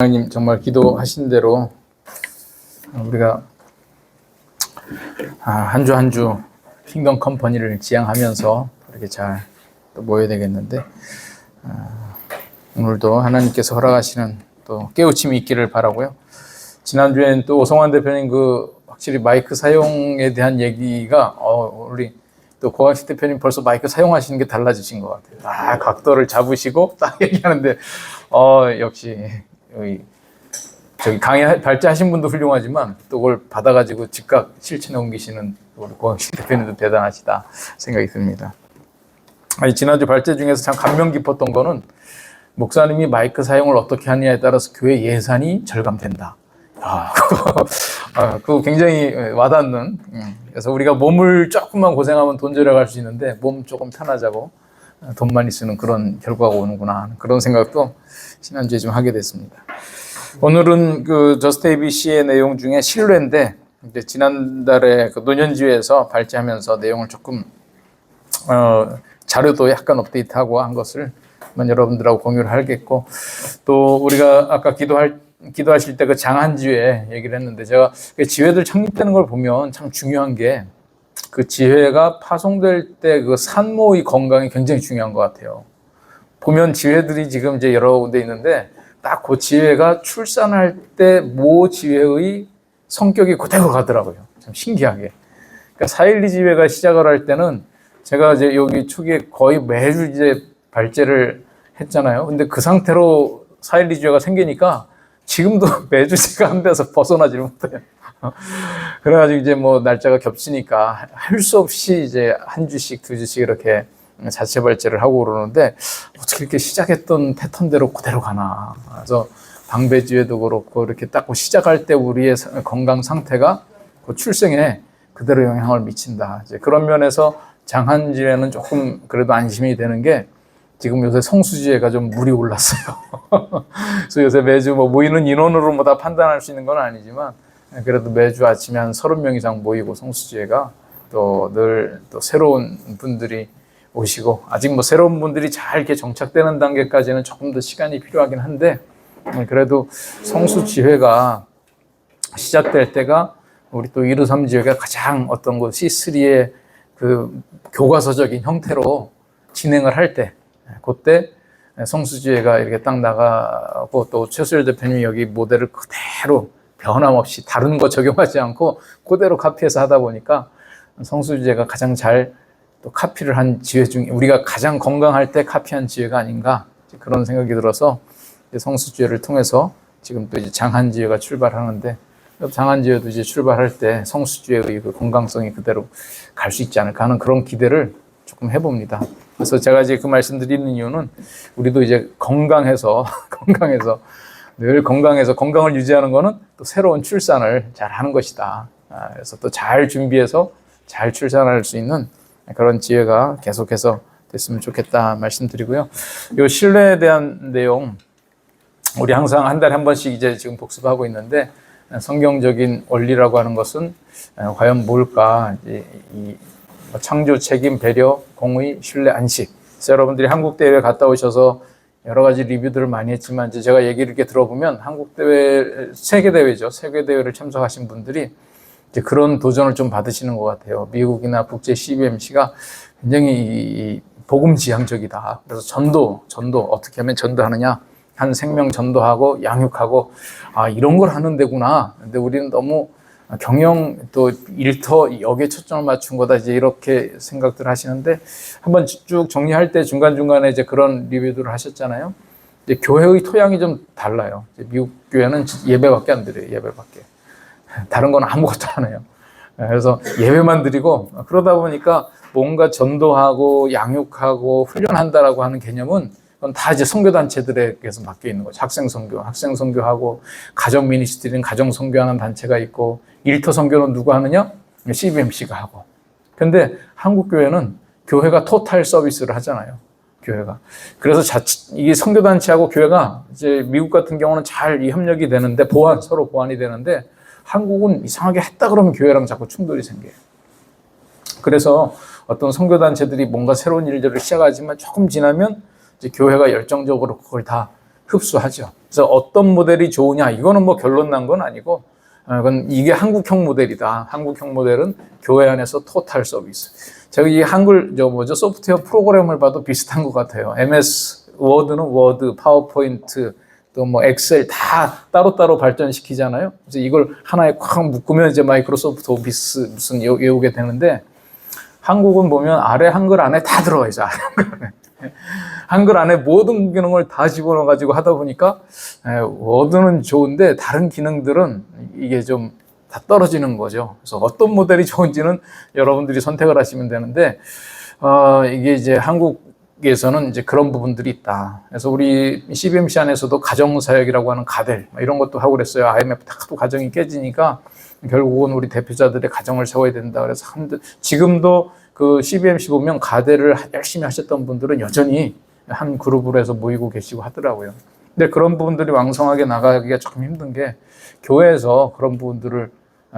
이장님 정말 기도하신 대로 우리가 한 주 한 주 킹덤 컴퍼니를 지향하면서 이렇게 잘 또 모여야 되겠는데, 오늘도 하나님께서 허락하시는 또 깨우침이 있기를 바라고요. 지난주에는 또 오성환 대표님 확실히 마이크 사용에 대한 얘기가 우리 또 고학식 대표님 벌써 마이크 사용하시는 게 달라지신 것 같아요. 각도를 잡으시고 딱 얘기하는데 역시 저기 강의 발제하신 분도 훌륭하지만 또 그걸 받아가지고 즉각 실천에 옮기시는 우리 고학식 대표님도 대단하시다 생각이 듭니다. 지난주 발제 중에서 참 감명 깊었던 거는 목사님이 마이크 사용을 어떻게 하느냐에 따라서 교회 예산이 절감된다. 그거 굉장히 와닿는. 그래서 우리가 몸을 조금만 고생하면 돈 절약할 수 있는데 몸 조금 편하자고 돈 많이 쓰는 그런 결과가 오는구나, 그런 생각도 지난주에 좀 하게 됐습니다. 오늘은 저스트 ABC의 내용 중에 신뢰인데, 이제 지난달에 노년지회에서 발제하면서 내용을 조금 자료도 약간 업데이트하고 한 것을 여러분들하고 공유를 하겠고, 또 우리가 아까 기도하실 때 장한지회 얘기를 했는데, 제가 지회들 창립되는 걸 보면 참 중요한 게 지회가 파송될 때 산모의 건강이 굉장히 중요한 것 같아요. 보면 지회들이 지금 이제 여러 군데 있는데 딱 지회가 출산할 때 모 지회의 성격이 그대로 가더라고요. 참 신기하게. 그러니까 4.12 지회가 시작을 할 때는 제가 이제 여기 초기에 거의 매주 이제 발제를 했잖아요. 근데 그 상태로 4.12 지회가 생기니까 지금도 매주 제가 한 데서 벗어나질 못해요. 그래가지고 이제 날짜가 겹치니까 할 수 없이 이제 한 주씩 두 주씩 이렇게 자체 발제를 하고 그러는데, 어떻게 이렇게 시작했던 패턴대로 그대로 가나. 그래서 방배지회도 그렇고 이렇게 딱 시작할 때 우리의 건강 상태가 출생에 그대로 영향을 미친다. 이제 그런 면에서 장한지회는 조금 그래도 안심이 되는 게, 지금 요새 성수지회가 좀 물이 올랐어요. 그래서 요새 매주 모이는 인원으로 다 판단할 수 있는 건 아니지만, 그래도 매주 아침에 한 30명 이상 모이고 성수지회가 또 늘 또 새로운 분들이 오시고, 아직 새로운 분들이 잘 이렇게 정착되는 단계까지는 조금 더 시간이 필요하긴 한데, 그래도 성수지회가 시작될 때가 우리 또 123지회가 가장 어떤 C3의 교과서적인 형태로 진행을 할 때, 그때 성수지회가 이렇게 딱 나가고, 또 최수열 대표님이 여기 모델을 그대로 변함없이 다른 거 적용하지 않고 그대로 카피해서 하다 보니까 성수지회가 가장 잘 또 카피를 한 지회 중에, 우리가 가장 건강할 때 카피한 지회가 아닌가, 그런 생각이 들어서 성수지회를 통해서 지금 또 이제 장한지회가 출발하는데, 장한지회도 이제 출발할 때 성수지회의 건강성이 그대로 갈 수 있지 않을까 하는 그런 기대를 조금 해봅니다. 그래서 제가 이제 그 말씀 드리는 이유는, 우리도 이제 건강해서 늘 건강해서 건강을 유지하는 거는 또 새로운 출산을 잘 하는 것이다. 그래서 또 잘 준비해서 잘 출산할 수 있는 그런 지혜가 계속해서 됐으면 좋겠다 말씀드리고요. 이 신뢰에 대한 내용, 우리 항상 한 달에 한 번씩 이제 지금 복습하고 있는데, 성경적인 원리라고 하는 것은 과연 뭘까? 이 창조, 책임, 배려, 공의, 신뢰, 안식. 그래서 여러분들이 한국 대회 갔다 오셔서 여러 가지 리뷰들을 많이 했지만, 이제 제가 얘기를 이렇게 들어보면 한국 대회, 세계 대회죠. 세계 대회를 참석하신 분들이 이제 그런 도전을 좀 받으시는 것 같아요. 미국이나 국제 CBMC가 굉장히 복음지향적이다. 그래서 전도 어떻게 하면 전도하느냐, 한 생명 전도하고 양육하고, 이런 걸 하는 데구나. 근데 우리는 너무 경영 또 일터 여기에 초점을 맞춘 거다, 이제 이렇게 생각들 하시는데, 한번 쭉 정리할 때 중간중간에 이제 그런 리뷰들을 하셨잖아요. 이제 교회의 토양이 좀 달라요. 이제 미국 교회는 예배밖에 안 드려요. 예배밖에. 다른 건 아무것도 안 해요. 그래서 예배만 드리고, 그러다 보니까 뭔가 전도하고 양육하고 훈련한다라고 하는 개념은 그건 다 이제 선교단체들에게서 맡겨 있는 거죠. 학생 선교하고, 가정 미니스트리는 가정 선교하는 단체가 있고, 일터 선교는 누가 하느냐? CBMC가 하고. 근데 한국 교회는 교회가 토탈 서비스를 하잖아요. 교회가. 그래서 이게 선교단체하고 교회가 이제 미국 같은 경우는 잘 이 협력이 되는데, 서로 보완이 되는데, 한국은 이상하게 했다 그러면 교회랑 자꾸 충돌이 생겨요. 그래서 어떤 선교단체들이 뭔가 새로운 일들을 시작하지만 조금 지나면 이제 교회가 열정적으로 그걸 다 흡수하죠. 그래서 어떤 모델이 좋으냐 이거는 뭐 결론 난 건 아니고 그건 이게 한국형 모델이다. 한국형 모델은 교회 안에서 토탈 서비스. 제가 이 한글 소프트웨어 프로그램을 봐도 비슷한 것 같아요. MS 워드는 워드, 파워포인트, 또 뭐 엑셀 다 따로따로 발전시키잖아요. 그래서 이걸 하나에 콱 묶으면 이제 마이크로소프트 오피스 무슨 외우게 되는데 한국은 보면 아래 한글 안에 다 들어가 있어요. 아래 한글 안에. 한글 안에 모든 기능을 다 집어넣어 가지고 하다 보니까 워드는 좋은데 다른 기능들은 이게 좀 다 떨어지는 거죠. 그래서 어떤 모델이 좋은지는 여러분들이 선택을 하시면 되는데 이게 이제 한국에서는 이제 그런 부분들이 있다. 그래서 우리 CBMC 안에서도 가정사역이라고 하는 가델 이런 것도 하고 그랬어요. IMF 다도 가정이 깨지니까 결국은 우리 대표자들의 가정을 세워야 된다. 그래서 지금도 그 CBMC 보면 가대를 열심히 하셨던 분들은 여전히 한 그룹으로 해서 모이고 계시고 하더라고요. 근데 그런 부분들이 왕성하게 나가기가 조금 힘든 게 교회에서 그런 부분들을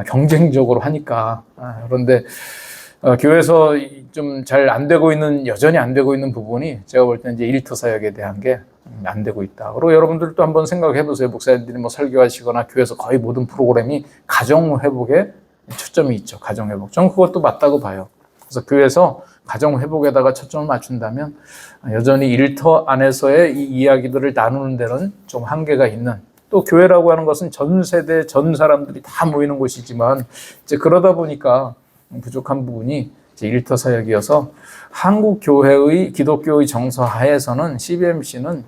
경쟁적으로 하니까. 그런데 교회에서 좀 잘 안 되고 있는, 여전히 안 되고 있는 부분이 제가 볼 때는 이제 일터 사역에 대한 게 안 되고 있다. 그리고 여러분들도 한번 생각해 보세요. 목사님들이 뭐 설교하시거나 교회에서 거의 모든 프로그램이 가정 회복에 초점이 있죠. 가정 회복. 저는 그것도 맞다고 봐요. 그래서 교회에서 가정 회복에다가 초점을 맞춘다면 여전히 일터 안에서의 이 이야기들을 나누는 데는 좀 한계가 있는, 또 교회라고 하는 것은 전 세대 전 사람들이 다 모이는 곳이지만 이제 그러다 보니까 부족한 부분이 이제 일터 사역이어서 한국 교회의 기독교의 정서 하에서는 CBMC는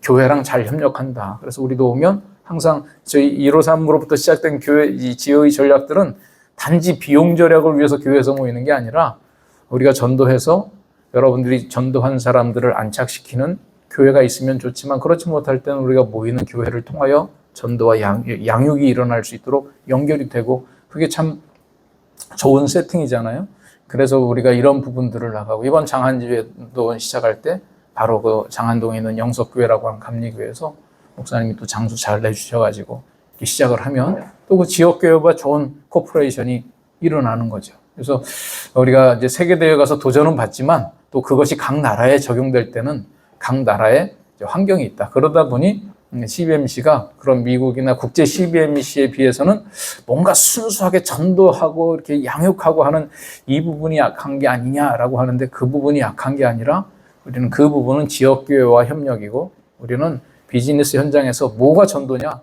교회랑 잘 협력한다. 그래서 우리도 오면 항상 저희 153으로부터 시작된 교회 이 지혜의 전략들은 단지 비용 절약을 위해서 교회에서 모이는 게 아니라 우리가 전도해서 여러분들이 전도한 사람들을 안착시키는 교회가 있으면 좋지만 그렇지 못할 때는 우리가 모이는 교회를 통하여 전도와 양육이 일어날 수 있도록 연결이 되고 그게 참 좋은 세팅이잖아요. 그래서 우리가 이런 부분들을 나가고 이번 장한지회도 시작할 때 바로 그 장안동에 있는 영석교회라고 하는 감리교회에서 목사님이 또 장수 잘 내주셔가지고 시작을 하면 또 그 지역교회와 좋은 코퍼레이션이 일어나는 거죠. 그래서 우리가 이제 세계대회 가서 도전은 받지만 또 그것이 각 나라에 적용될 때는 각 나라의 환경이 있다. 그러다 보니 CBMC가 그런 미국이나 국제 CBMC에 비해서는 뭔가 순수하게 전도하고 이렇게 양육하고 하는 이 부분이 약한 게 아니냐라고 하는데 그 부분이 약한 게 아니라 우리는 그 부분은 지역교회와 협력이고 우리는 비즈니스 현장에서 뭐가 전도냐?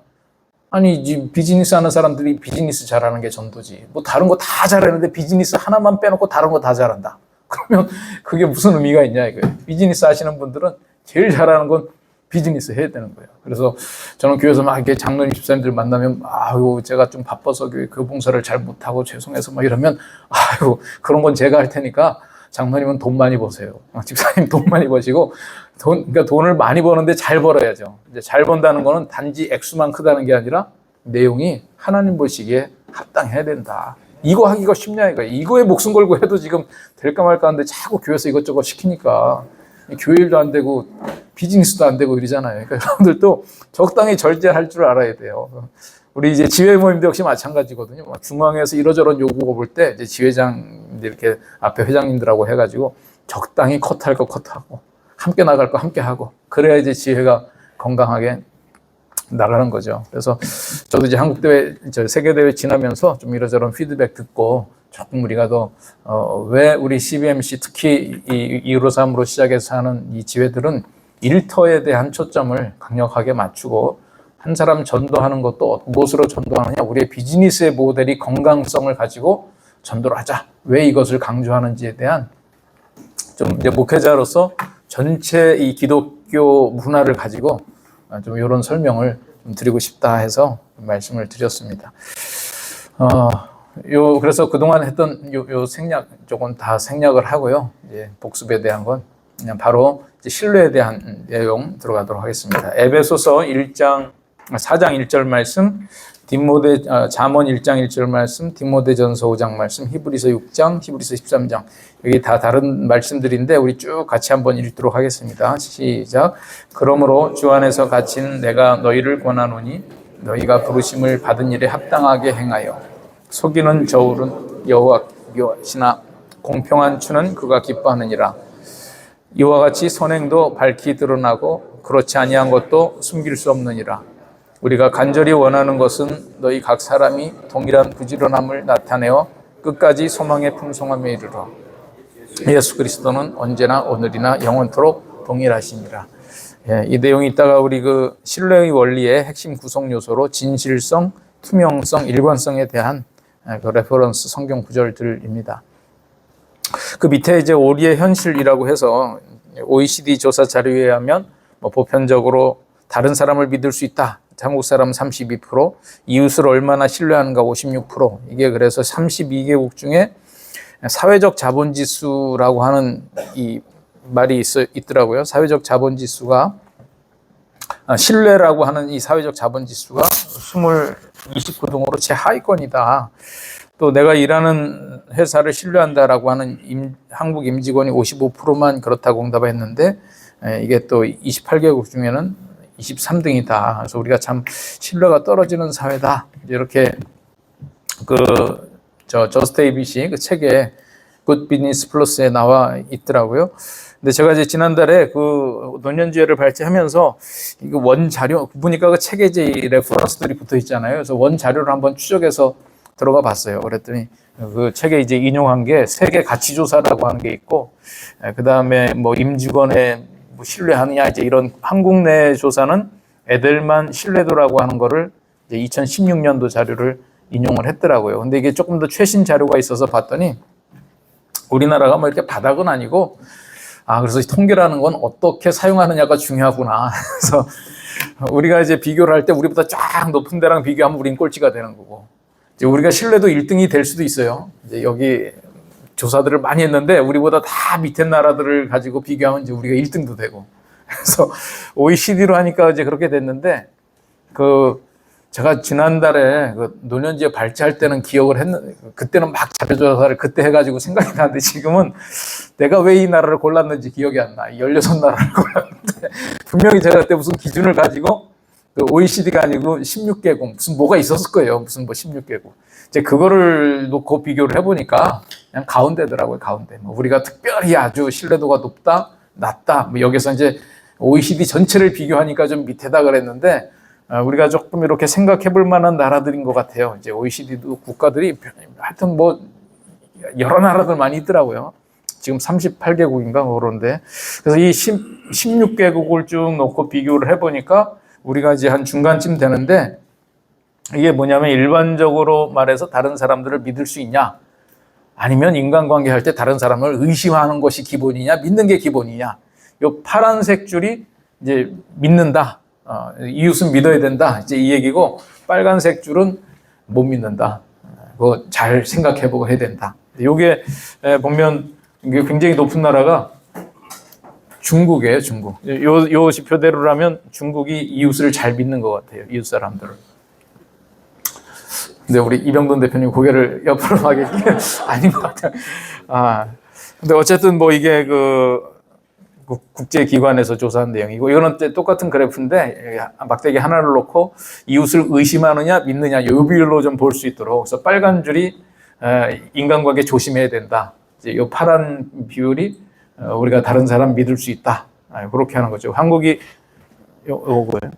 아니 비즈니스 하는 사람들이 비즈니스 잘하는 게 전도지. 뭐 다른 거 다 잘하는데 비즈니스 하나만 빼놓고 다른 거 다 잘한다. 그러면 그게 무슨 의미가 있냐 이거예요. 비즈니스 하시는 분들은 제일 잘하는 건 비즈니스 해야 되는 거예요. 그래서 저는 교회에서 막 이렇게 장로님 집사님들 만나면 아유 제가 좀 바빠서 교회 그 봉사를 잘 못하고 죄송해서 막 이러면 아유 그런 건 제가 할 테니까 장로님은 돈 많이 버세요. 집사님 돈 많이 버시고 그러니까 돈을 많이 버는데 잘 벌어야죠. 이제 잘 번다는 거는 단지 액수만 크다는 게 아니라 내용이 하나님 보시기에 합당해야 된다. 이거 하기가 쉽냐 이거예요. 이거에 목숨 걸고 해도 지금 될까 말까 하는데 자꾸 교회에서 이것저것 시키니까 교회 일도 안 되고 비즈니스도 안 되고 이러잖아요. 그러니까 여러분들도 적당히 절제할 줄 알아야 돼요. 우리 이제 지회 모임도 역시 마찬가지거든요. 중앙에서 이러저런 요구가 볼 때 이제 지회장들 이렇게 앞에 회장님들하고 해가지고 적당히 컷할 거 컷하고 함께 나갈 거 함께 하고 그래야 이제 지회가 건강하게 나가는 거죠. 그래서 저도 이제 한국 대회, 세계 대회 지나면서 좀 이러저런 피드백 듣고 조금 우리가 더 왜 우리 CBMC 특히 이 153으로 시작해서 하는 이 지회들은 일터에 대한 초점을 강력하게 맞추고 한 사람 전도하는 것도 무엇으로 전도하느냐? 우리의 비즈니스의 모델이 건강성을 가지고 전도를 하자. 왜 이것을 강조하는지에 대한 좀 이제 목회자로서 전체 이 기독교 문화를 가지고 좀 이런 설명을 좀 드리고 싶다 해서 말씀을 드렸습니다. 그래서 그동안 했던 요 생략 쪽은 다 생략을 하고요. 이제 복습에 대한 건 그냥 바로 이제 신뢰에 대한 내용 들어가도록 하겠습니다. 에베소서 4장 1절 말씀, 잠언 1장 1절 말씀, 디모데전서 5장 말씀, 히브리서 6장, 히브리서 13장. 여기 다 다른 말씀들인데 우리 쭉 같이 한번 읽도록 하겠습니다. 시작. 그러므로 주 안에서 갇힌 내가 너희를 권하노니 너희가 부르심을 받은 일에 합당하게 행하여 속이는 저울은 여호와시나 공평한 추는 그가 기뻐하느니라. 이와 같이 선행도 밝히 드러나고 그렇지 아니한 것도 숨길 수 없느니라. 우리가 간절히 원하는 것은 너희 각 사람이 동일한 부지런함을 나타내어 끝까지 소망의 풍성함에 이르러 예수 그리스도는 언제나 오늘이나 영원토록 동일하시니라. 이 내용이 있다가 우리 그 신뢰의 원리의 핵심 구성 요소로 진실성, 투명성, 일관성에 대한 그 레퍼런스 성경 구절들입니다. 그 밑에 이제 우리의 현실이라고 해서 OECD 조사 자료에 의하면 뭐 보편적으로 다른 사람을 믿을 수 있다. 한국 사람 32%, 이웃을 얼마나 신뢰하는가 56%. 이게 그래서 32개국 중에 사회적 자본지수라고 하는 이 말이 있더라고요. 사회적 자본지수가 신뢰라고 하는 이 사회적 자본지수가 29등으로 최하위권이다. 또 내가 일하는 회사를 신뢰한다라고 하는 한국 임직원이 55%만 그렇다고 응답했는데 이게 또 28개국 중에는 23등이다. 그래서 우리가 참 신뢰가 떨어지는 사회다. 이렇게 저스트 ABC 그 책에 굿 비즈니스 플러스에 나와 있더라고요. 근데 제가 이제 지난달에 그 노년주의를 발제하면서 이거 원 자료 보니까 그 책에 이제 레퍼런스들이 붙어 있잖아요. 그래서 원 자료를 한번 추적해서 들어가 봤어요. 그랬더니 그 책에 이제 인용한 게 세계 가치 조사라고 하는 게 있고, 그 다음에 뭐 임직원의 뭐 신뢰하느냐 이제 이런 한국 내 조사는 에델만 신뢰도라고 하는 거를 이제 2016년도 자료를 인용을 했더라고요. 근데 이게 조금 더 최신 자료가 있어서 봤더니 우리나라가 뭐 이렇게 바닥은 아니고, 그래서 통계라는 건 어떻게 사용하느냐가 중요하구나. 그래서 우리가 이제 비교를 할 때 우리보다 쫙 높은 데랑 비교하면 우린 꼴찌가 되는 거고, 이제 우리가 신뢰도 1등이 될 수도 있어요. 이제 여기 조사들을 많이 했는데 우리보다 다 밑에 나라들을 가지고 비교하면 이제 우리가 1등도 되고. 그래서 OECD로 하니까 이제 그렇게 됐는데, 제가 지난달에 노년지에 발제할 때는 기억을 했는데, 그때는 막 자료조사를 그때 해가지고 생각이 나는데, 지금은 내가 왜 이 나라를 골랐는지 기억이 안 나. 16나라를 골랐는데, 분명히 제가 그때 무슨 기준을 가지고, OECD가 아니고 16개국, 무슨 뭐가 있었을 거예요. 무슨 뭐 16개국. 이제 그거를 놓고 비교를 해보니까 그냥 가운데더라고요, 가운데. 우리가 특별히 아주 신뢰도가 높다, 낮다. 뭐 여기서 이제 OECD 전체를 비교하니까 좀 밑에다 그랬는데, 우리가 조금 이렇게 생각해 볼 만한 나라들인 것 같아요. 이제 OECD도 국가들이 하여튼 뭐 여러 나라들 많이 있더라고요. 지금 38개국인가 그런데. 그래서 이 16개국을 쭉 놓고 비교를 해보니까 우리가 이제 한 중간쯤 되는데, 이게 뭐냐면 일반적으로 말해서 다른 사람들을 믿을 수 있냐, 아니면 인간관계 할 때 다른 사람을 의심하는 것이 기본이냐, 믿는 게 기본이냐. 요 파란색 줄이 이제 믿는다. 이웃은 믿어야 된다. 이제 이 얘기고, 빨간색 줄은 못 믿는다. 그거 잘 생각해보고 해야 된다. 요게 보면 이게 굉장히 높은 나라가 중국이에요, 중국. 요 지표대로라면 중국이 이웃을 잘 믿는 것 같아요, 이웃 사람들을. 근데 우리 이병돈 대표님 고개를 옆으로 막 이렇게 아닌 것 같아요. 근데 어쨌든 뭐 이게 국제기관에서 조사한 내용이고, 이거는 똑같은 그래프인데 막대기 하나를 놓고 이웃을 의심하느냐 믿느냐 요 비율로 좀 볼 수 있도록. 그래서 빨간 줄이 인간관계 조심해야 된다. 이제 요 파란 비율이 우리가 다른 사람 믿을 수 있다. 그렇게 하는 거죠. 한국이 요거예요.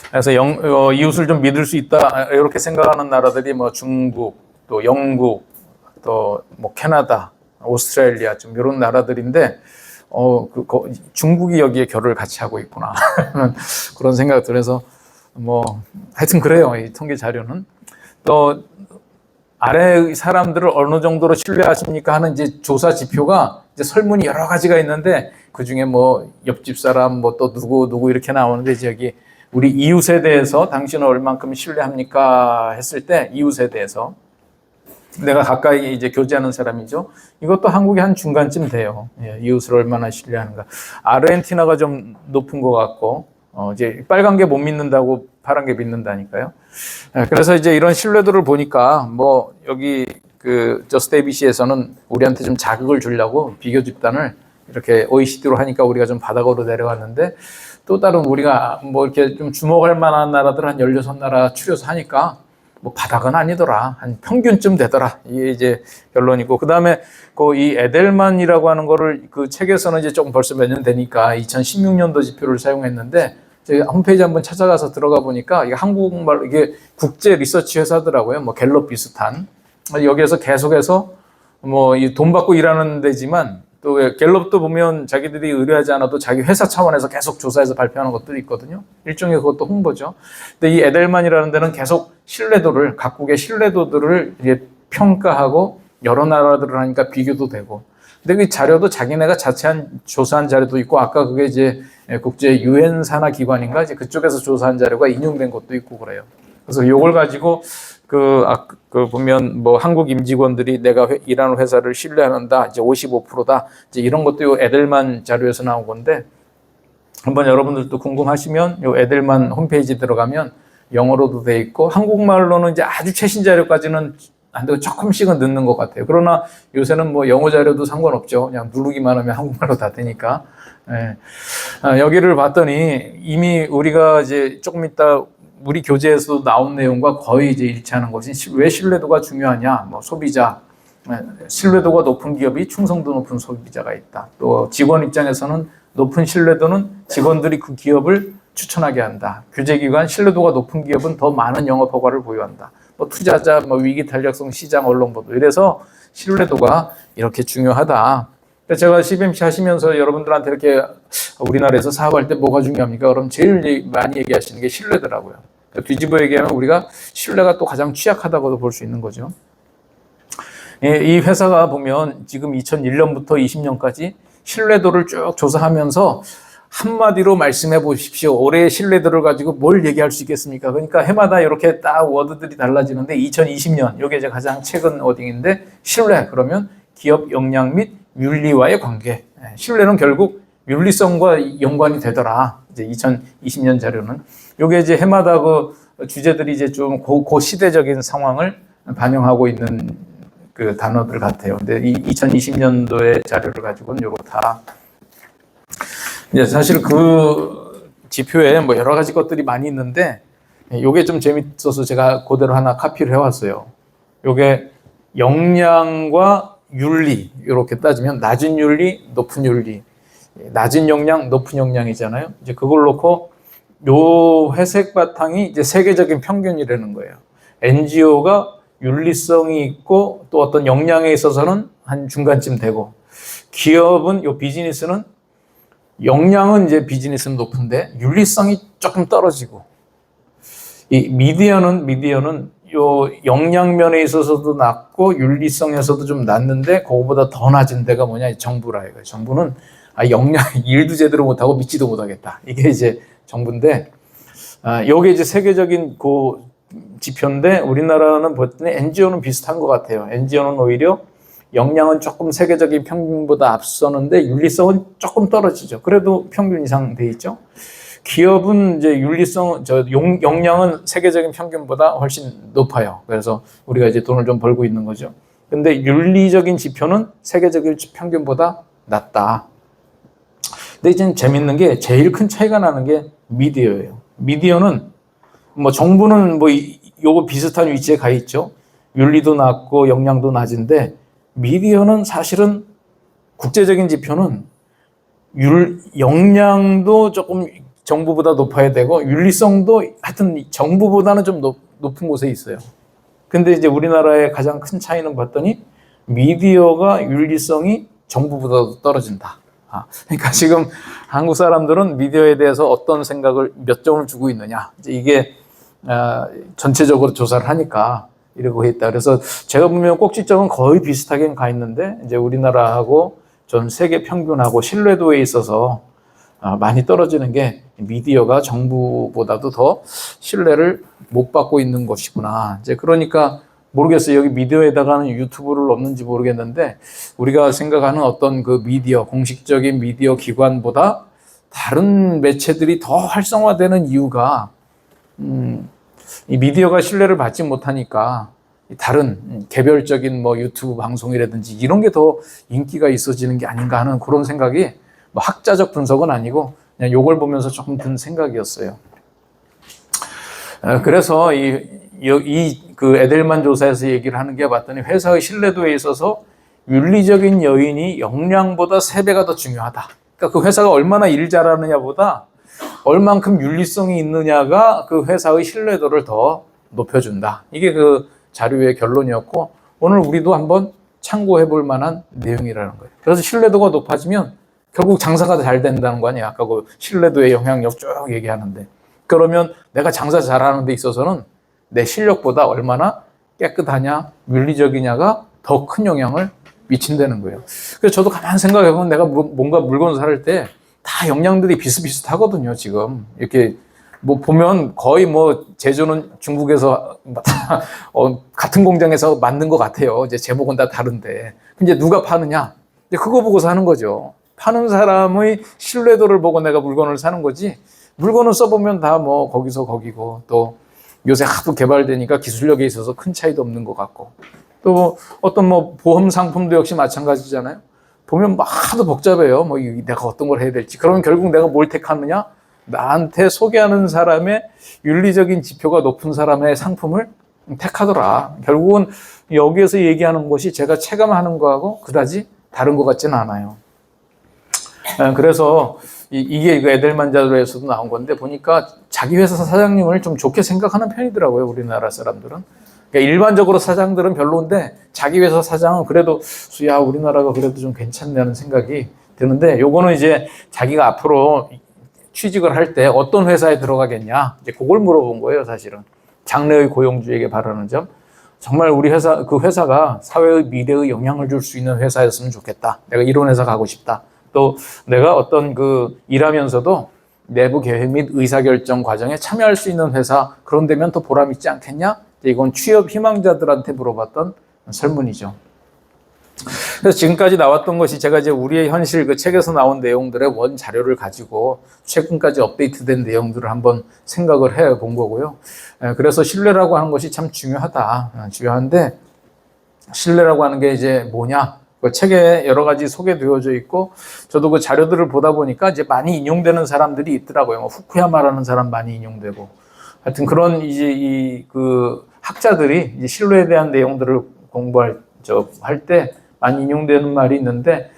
그래서 이웃을 좀 믿을 수 있다 이렇게 생각하는 나라들이 뭐 중국, 또 영국, 또 뭐 캐나다, 오스트레일리아 좀 이런 나라들인데, 중국이 여기에 결을 같이 하고 있구나 그런 생각 들어서 뭐 하여튼 그래요. 이 통계 자료는. 또 아래 사람들을 어느 정도로 신뢰하십니까 하는 이제 조사 지표가 이제 설문이 여러 가지가 있는데, 그 중에 뭐 옆집 사람 뭐 또 누구 이렇게 나오는데, 이제 여기 우리 이웃에 대해서 당신은 얼만큼 신뢰합니까 했을 때, 이웃에 대해서 내가 가까이 이제 교제하는 사람이죠. 이것도 한국의 한 중간쯤 돼요. 이웃을 얼마나 신뢰하는가. 아르헨티나가 좀 높은 것 같고, 이제 빨간 게 못 믿는다고 파란 게 믿는다니까요. 그래서 이제 이런 신뢰도를 보니까 뭐 여기 저스트 ABC에서는 우리한테 좀 자극을 주려고 비교 집단을 이렇게 OECD로 하니까 우리가 좀 바닥으로 내려왔는데, 또 다른 우리가 뭐 이렇게 좀 주목할 만한 나라들 한 16나라 추려서 하니까 뭐 바닥은 아니더라. 한 평균쯤 되더라. 이게 이제 결론이고. 그 다음에 그 이 에델만이라고 하는 거를 그 책에서는 이제 조금 벌써 몇 년 되니까 2016년도 지표를 사용했는데 제가 홈페이지 한번 찾아가서 들어가 보니까 이게 한국말, 이게 국제 리서치 회사더라고요. 뭐 갤럽 비슷한. 여기에서 계속해서 뭐 이 돈 받고 일하는 데지만 또 갤럽도 보면 자기들이 의뢰하지 않아도 자기 회사 차원에서 계속 조사해서 발표하는 것들이 있거든요. 일종의 그것도 홍보죠. 근데 이 에델만이라는 데는 계속 신뢰도를, 각국의 신뢰도들을 이제 평가하고 여러 나라들을 하니까 비교도 되고. 근데 그 자료도 자기네가 자체한 조사한 자료도 있고, 아까 그게 이제 국제 유엔 산하 기관인가 이제 그쪽에서 조사한 자료가 인용된 것도 있고 그래요. 그래서 요걸 가지고 그 보면 뭐 한국 임직원들이 내가 일하는 회사를 신뢰한다 이제 55%다 이제 이런 것도 요 에델만 자료에서 나온 건데, 한번 여러분들도 궁금하시면 요 에델만 홈페이지 들어가면 영어로도 돼 있고 한국말로는 이제 아주 최신 자료까지는 안 되고 조금씩은 넣는 것 같아요. 그러나 요새는 뭐 영어 자료도 상관없죠. 그냥 누르기만 하면 한국말로 다 되니까. 예. 여기를 봤더니 이미 우리가 이제 조금 이따 우리 교재에서도 나온 내용과 거의 이제 일치하는 것이 왜 신뢰도가 중요하냐. 뭐 소비자, 신뢰도가 높은 기업이 충성도 높은 소비자가 있다. 또 직원 입장에서는 높은 신뢰도는 직원들이 그 기업을 추천하게 한다. 규제기관, 신뢰도가 높은 기업은 더 많은 영업 허가를 보유한다. 뭐 투자자, 뭐 위기 탄력성, 시장, 언론 보도. 이래서 신뢰도가 이렇게 중요하다. 제가 CBMC 하시면서 여러분들한테 이렇게 우리나라에서 사업할 때 뭐가 중요합니까? 그럼 제일 많이 얘기하시는 게 신뢰더라고요. 뒤집어 얘기하면 우리가 신뢰가 또 가장 취약하다고도 볼 수 있는 거죠. 이 회사가 보면 지금 2001년부터 20년까지 신뢰도를 쭉 조사하면서 한마디로 말씀해 보십시오. 올해의 신뢰도를 가지고 뭘 얘기할 수 있겠습니까? 그러니까 해마다 이렇게 딱 워드들이 달라지는데 2020년, 이게 이제 가장 최근 워딩인데 신뢰, 그러면 기업 역량 및 윤리와의 관계. 신뢰는 결국 윤리성과 연관이 되더라. 이제 2020년 자료는. 요게 이제 해마다 그 주제들이 이제 좀 고시대적인 상황을 반영하고 있는 그 단어들 같아요. 근데 이 2020년도의 자료를 가지고는 요렇다. 이제 사실 그 지표에 뭐 여러 가지 것들이 많이 있는데 요게 좀 재밌어서 제가 그대로 하나 카피를 해왔어요. 요게 역량과 윤리 이렇게 따지면 낮은 윤리, 높은 윤리, 낮은 역량, 높은 역량이잖아요. 이제 그걸 놓고 요 회색 바탕이 이제 세계적인 평균이라는 거예요. NGO가 윤리성이 있고 또 어떤 역량에 있어서는 한 중간쯤 되고, 기업은 요 비즈니스는 역량은 이제 비즈니스는 높은데 윤리성이 조금 떨어지고, 이 미디어는 요 역량면에 있어서도 낮고 윤리성에서도 좀 낮는데 그거보다 더 낮은 데가 뭐냐, 정부라 이거예요. 정부는 역량 일도 제대로 못하고 믿지도 못하겠다. 이게 이제 정부인데, 요게 이제 세계적인 그 지표인데 우리나라는 보통 NGO는 비슷한 것 같아요. NGO는 오히려 역량은 조금 세계적인 평균보다 앞서는데 윤리성은 조금 떨어지죠. 그래도 평균 이상 돼 있죠. 기업은 이제 역량은 세계적인 평균보다 훨씬 높아요. 그래서 우리가 이제 돈을 좀 벌고 있는 거죠. 근데 윤리적인 지표는 세계적인 평균보다 낮다. 근데 이제 재밌는 게 제일 큰 차이가 나는 게 미디어예요. 미디어는 뭐 정부는 뭐 요거 비슷한 위치에 가 있죠. 윤리도 낮고 역량도 낮은데 미디어는 사실은 국제적인 지표는 역량도 조금 정부보다 높아야 되고 윤리성도 하여튼 정부보다는 좀 높은 곳에 있어요. 근데 이제 우리나라의 가장 큰 차이는 봤더니 미디어가 윤리성이 정부보다도 떨어진다. 그러니까 지금 한국 사람들은 미디어에 대해서 어떤 생각을 몇 점을 주고 있느냐, 이게 전체적으로 조사를 하니까 이러고 있다. 그래서 제가 보면 꼭지점은 거의 비슷하게 가 있는데 이제 우리나라하고 전 세계 평균하고 신뢰도에 있어서 많이 떨어지는 게 미디어가 정부보다도 더 신뢰를 못 받고 있는 것이구나. 이제 그러니까 모르겠어요. 여기 미디어에다가는 유튜브를 넣는지 모르겠는데 우리가 생각하는 어떤 그 미디어, 공식적인 미디어 기관보다 다른 매체들이 더 활성화되는 이유가 이 미디어가 신뢰를 받지 못하니까 다른 개별적인 뭐 유튜브 방송이라든지 이런 게 더 인기가 있어지는 게 아닌가 하는 그런 생각이, 뭐 학자적 분석은 아니고 그냥 요걸 보면서 조금 든 생각이었어요. 그래서 이 그 에델만 조사에서 얘기를 하는 게 봤더니 회사의 신뢰도에 있어서 윤리적인 여인이 역량보다 3배가 더 중요하다. 그러니까 그 회사가 얼마나 일 잘하느냐보다 얼만큼 윤리성이 있느냐가 그 회사의 신뢰도를 더 높여준다. 이게 그 자료의 결론이었고, 오늘 우리도 한번 참고해 볼 만한 내용이라는 거예요. 그래서 신뢰도가 높아지면 결국 장사가 잘 된다는 거 아니에요. 아까 그 신뢰도의 영향력 쭉 얘기하는데, 그러면 내가 장사 잘하는 데 있어서는 내 실력보다 얼마나 깨끗하냐, 윤리적이냐가 더 큰 영향을 미친다는 거예요. 그래서 저도 가만 생각해보면 내가 뭔가 물건 살 때 다 역량들이 비슷비슷하거든요, 지금. 이렇게 뭐 보면 거의 뭐 제조는 중국에서 같은 공장에서 만든 것 같아요. 이제 제목은 다 다른데. 이제 누가 파느냐? 이제 그거 보고 사는 거죠. 파는 사람의 신뢰도를 보고 내가 물건을 사는 거지. 물건을 써보면 다 뭐 거기서 거기고, 또 요새 하도 개발되니까 기술력에 있어서 큰 차이도 없는 것 같고, 또 어떤 뭐 보험 상품도 역시 마찬가지잖아요. 보면 하도 복잡해요. 뭐 내가 어떤 걸 해야 될지. 그러면 결국 내가 뭘 택하느냐? 나한테 소개하는 사람의 윤리적인 지표가 높은 사람의 상품을 택하더라. 결국은 여기에서 얘기하는 것이 제가 체감하는 거하고 그다지 다른 것 같지는 않아요. 그래서 이게 그 에델만 자료에서도 나온 건데, 보니까 자기 회사 사장님을 좀 좋게 생각하는 편이더라고요, 우리나라 사람들은. 그러니까 일반적으로 사장들은 별로인데 자기 회사 사장은 그래도 야, 우리나라가 그래도 좀 괜찮다는 생각이 드는데, 요거는 이제 자기가 앞으로 취직을 할 때 어떤 회사에 들어가겠냐, 이제 그걸 물어본 거예요, 사실은. 장래의 고용주에게 바라는 점. 정말 우리 회사, 그 회사가 사회의 미래의 영향을 줄 수 있는 회사였으면 좋겠다. 내가 이런 회사 가고 싶다. 또 내가 어떤 그 일하면서도 내부 계획 및 의사결정 과정에 참여할 수 있는 회사, 그런 데면 또 보람 있지 않겠냐? 이건 취업 희망자들한테 물어봤던 설문이죠. 그래서 지금까지 나왔던 것이 제가 이제 우리의 현실, 그 책에서 나온 내용들의 원 자료를 가지고 최근까지 업데이트된 내용들을 한번 생각을 해 본 거고요. 그래서 신뢰라고 하는 것이 참 중요하다. 중요한데, 신뢰라고 하는 게 이제 뭐냐? 그 책에 여러 가지 소개되어져 있고, 저도 그 자료들을 보다 보니까 이제 많이 인용되는 사람들이 있더라고요. 뭐 후쿠야마라는 사람 많이 인용되고, 하여튼 그런 이제 그 학자들이 이제 신뢰에 대한 내용들을 할 때 많이 인용되는 말이 있는데,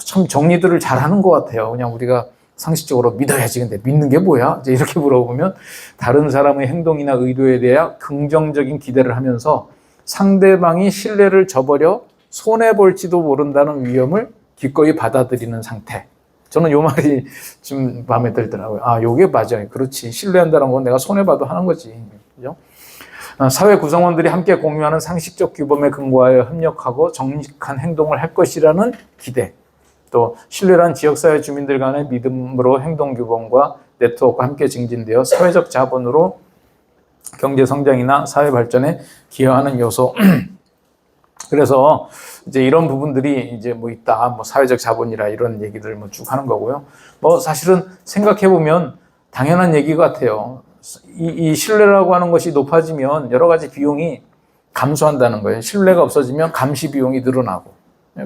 참 정리들을 잘 하는 것 같아요. 그냥 우리가 상식적으로 믿어야지. 근데 믿는 게 뭐야? 이제 이렇게 물어보면, 다른 사람의 행동이나 의도에 대해 긍정적인 기대를 하면서 상대방이 신뢰를 저버려 손해볼지도 모른다는 위험을 기꺼이 받아들이는 상태. 저는 이 말이 좀 마음에 들더라고요. 아, 요게 맞아요. 그렇지. 신뢰한다는 건 내가 손해봐도 하는 거지. 그죠? 사회 구성원들이 함께 공유하는 상식적 규범에 근거하여 협력하고 정직한 행동을 할 것이라는 기대. 또 신뢰란 지역사회 주민들 간의 믿음으로 행동 규범과 네트워크가 함께 증진되어 사회적 자본으로 경제 성장이나 사회 발전에 기여하는 요소. 그래서 이제 이런 부분들이 이제 뭐 있다, 뭐 사회적 자본이라 이런 얘기들 뭐 쭉 하는 거고요. 뭐 사실은 생각해 보면 당연한 얘기 같아요. 이 신뢰라고 하는 것이 높아지면 여러 가지 비용이 감소한다는 거예요. 신뢰가 없어지면 감시 비용이 늘어나고.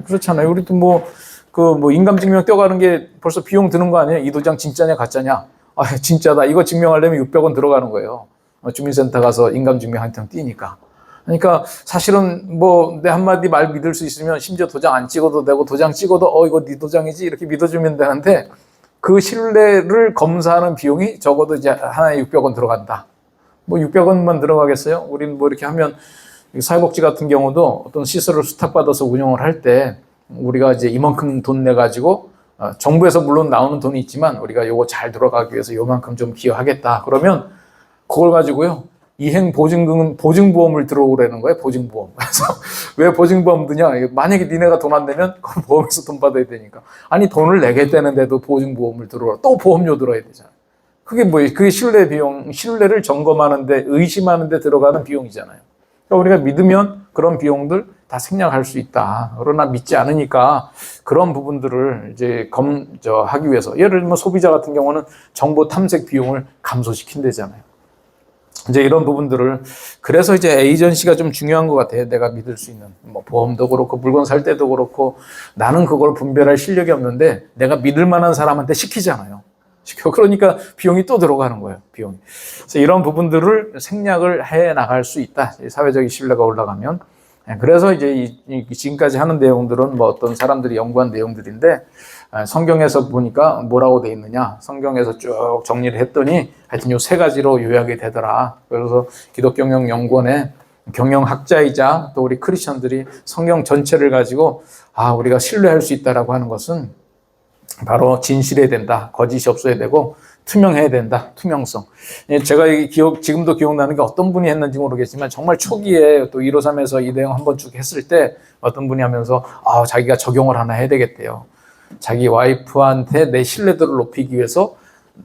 그렇잖아요. 우리도 뭐 인감증명 떼어가는 게 벌써 비용 드는 거 아니에요? 이 도장 진짜냐 가짜냐? 아, 진짜다. 이거 증명하려면 600원 들어가는 거예요. 주민센터 가서 인감증명 한 장 띄니까. 그러니까 사실은 뭐 내 한마디 말 믿을 수 있으면 심지어 도장 안 찍어도 되고, 도장 찍어도 이거 네 도장이지 이렇게 믿어주면 되는데, 그 신뢰를 검사하는 비용이 적어도 이제 하나에 600원 들어간다. 뭐 600원만 들어가겠어요? 우리는 뭐 이렇게 하면, 사회복지 같은 경우도 어떤 시설을 수탁받아서 운영을 할 때 우리가 이제 이만큼 돈 내가지고, 정부에서 물론 나오는 돈이 있지만 우리가 요거 잘 돌아가기 위해서 요만큼 좀 기여하겠다. 그러면 그걸 가지고요, 이행 보증보험을 들어오라는 거예요. 보증보험. 그래서 왜 보증보험 드냐? 만약에 니네가 돈 안 내면 그 보험에서 돈 받아야 되니까. 아니, 돈을 내겠다는데도 보증보험을 들어오라. 또 보험료 들어야 되잖아. 그게 뭐예요? 그게 신뢰 비용, 신뢰를 점검하는데, 의심하는데 들어가는 비용이잖아요. 그러니까 우리가 믿으면 그런 비용들 다 생략할 수 있다. 그러나 믿지 않으니까 그런 부분들을 이제 하기 위해서, 예를 들면 소비자 같은 경우는 정보 탐색 비용을 감소시킨다잖아요. 이제 이런 부분들을, 그래서 이제 에이전시가 좀 중요한 것 같아요. 내가 믿을 수 있는, 뭐 보험도 그렇고 물건 살 때도 그렇고, 나는 그걸 분별할 실력이 없는데 내가 믿을 만한 사람한테 시키잖아요. 시켜. 그러니까 비용이 또 들어가는 거예요. 비용이. 그래서 이런 부분들을 생략을 해 나갈 수 있다. 사회적인 신뢰가 올라가면. 그래서 이제 지금까지 하는 내용들은 뭐 어떤 사람들이 연구한 내용들인데 성경에서 보니까 뭐라고 돼 있느냐. 성경에서 쭉 정리를 했더니 하여튼 요 세 가지로 요약이 되더라. 그래서 기독경영연구원의 경영학자이자 또 우리 크리스천들이 성경 전체를 가지고 우리가 신뢰할 수 있다라고 하는 것은 바로 진실해야 된다. 거짓이 없어야 되고 투명해야 된다. 투명성. 제가 지금도 기억나는 게 어떤 분이 했는지 모르겠지만 정말 초기에 또 153에서 이 내용 한번 쭉 했을 때 어떤 분이 하면서 자기가 적용을 하나 해야 되겠대요. 자기 와이프한테 내 신뢰도를 높이기 위해서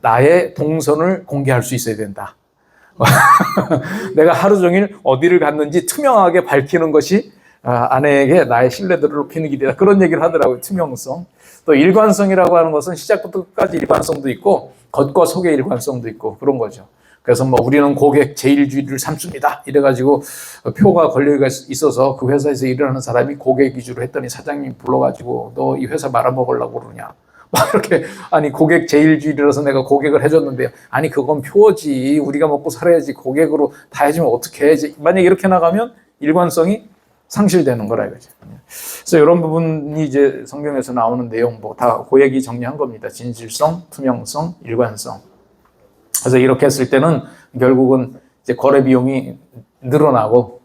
나의 동선을 공개할 수 있어야 된다. 내가 하루 종일 어디를 갔는지 투명하게 밝히는 것이 아내에게 나의 신뢰도를 높이는 길이다. 그런 얘기를 하더라고요. 투명성. 또 일관성이라고 하는 것은 시작부터 끝까지 일관성도 있고 겉과 속의 일관성도 있고 그런 거죠. 그래서 뭐 우리는 고객 제일주의를 삼습니다. 이래가지고 표가 걸려 있어서 그 회사에서 일을 하는 사람이 고객 위주로 했더니 사장님 불러가지고 너 이 회사 말아먹으려고 그러냐. 막 이렇게 아니 고객 제일주의라서 내가 고객을 해줬는데 아니 그건 표지. 우리가 먹고 살아야지 고객으로 다 해주면 어떻게 해. 만약에 이렇게 나가면 일관성이 상실되는 거라 이거죠. 그래서 이런 부분이 이제 성경에서 나오는 내용 다 고액이 정리한 겁니다. 진실성, 투명성, 일관성. 그래서 이렇게 했을 때는 결국은 이제 거래 비용이 늘어나고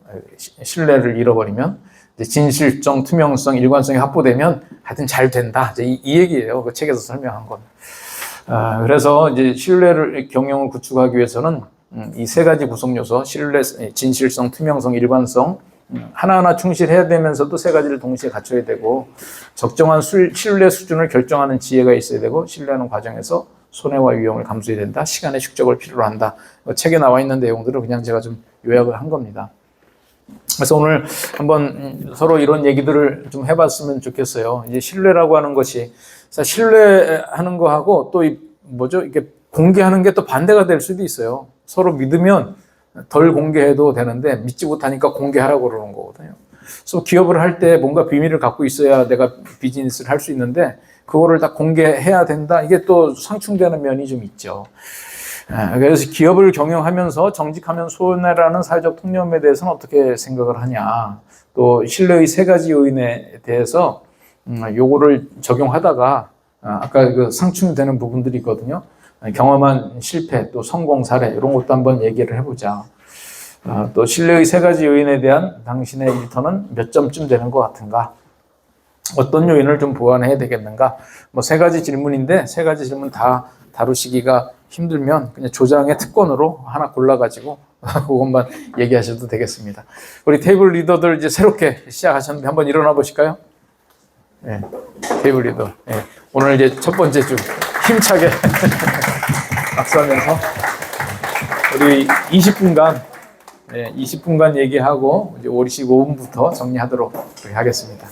신뢰를 잃어버리면 이제 진실성, 투명성, 일관성이 확보되면 하여튼 잘 된다. 이제 이 얘기예요. 그 책에서 설명한 건. 그래서 이제 신뢰를 경영을 구축하기 위해서는 이 세 가지 구성 요소, 신뢰, 진실성, 투명성, 일관성 하나하나 충실해야 되면서도 세 가지를 동시에 갖춰야 되고 적정한 신뢰 수준을 결정하는 지혜가 있어야 되고 신뢰하는 과정에서 손해와 위험을 감수해야 된다. 시간의 축적을 필요로 한다. 책에 나와 있는 내용들을 그냥 제가 좀 요약을 한 겁니다. 그래서 오늘 한번 서로 이런 얘기들을 좀 해봤으면 좋겠어요. 이제 신뢰라고 하는 것이 신뢰하는 거하고 또 이게 공개하는 게 또 반대가 될 수도 있어요. 서로 믿으면 덜 공개해도 되는데 믿지 못하니까 공개하라고 그러는 거거든요. 그래서 기업을 할 때 뭔가 비밀을 갖고 있어야 내가 비즈니스를 할 수 있는데 그거를 다 공개해야 된다. 이게 또 상충되는 면이 좀 있죠. 그래서 기업을 경영하면서 정직하면 손해라는 사회적 통념에 대해서는 어떻게 생각을 하냐. 또 신뢰의 세 가지 요인에 대해서 요거를 적용하다가 아까 그 상충되는 부분들이 있거든요. 경험한 실패, 또 성공 사례 이런 것도 한번 얘기를 해보자. 또 신뢰의 세 가지 요인에 대한 당신의 일터는 몇 점쯤 되는 것 같은가? 어떤 요인을 좀 보완해야 되겠는가? 뭐 세 가지 질문인데 세 가지 질문 다 다루시기가 힘들면 그냥 조장의 특권으로 하나 골라가지고 그것만 얘기하셔도 되겠습니다. 우리 테이블 리더들 이제 새롭게 시작하셨는데 한번 일어나 보실까요? 네, 테이블 리더. 네, 오늘 이제 첫 번째 주 힘차게 박수하면서 우리 20분간 얘기하고 이제 55분부터 정리하도록 하겠습니다.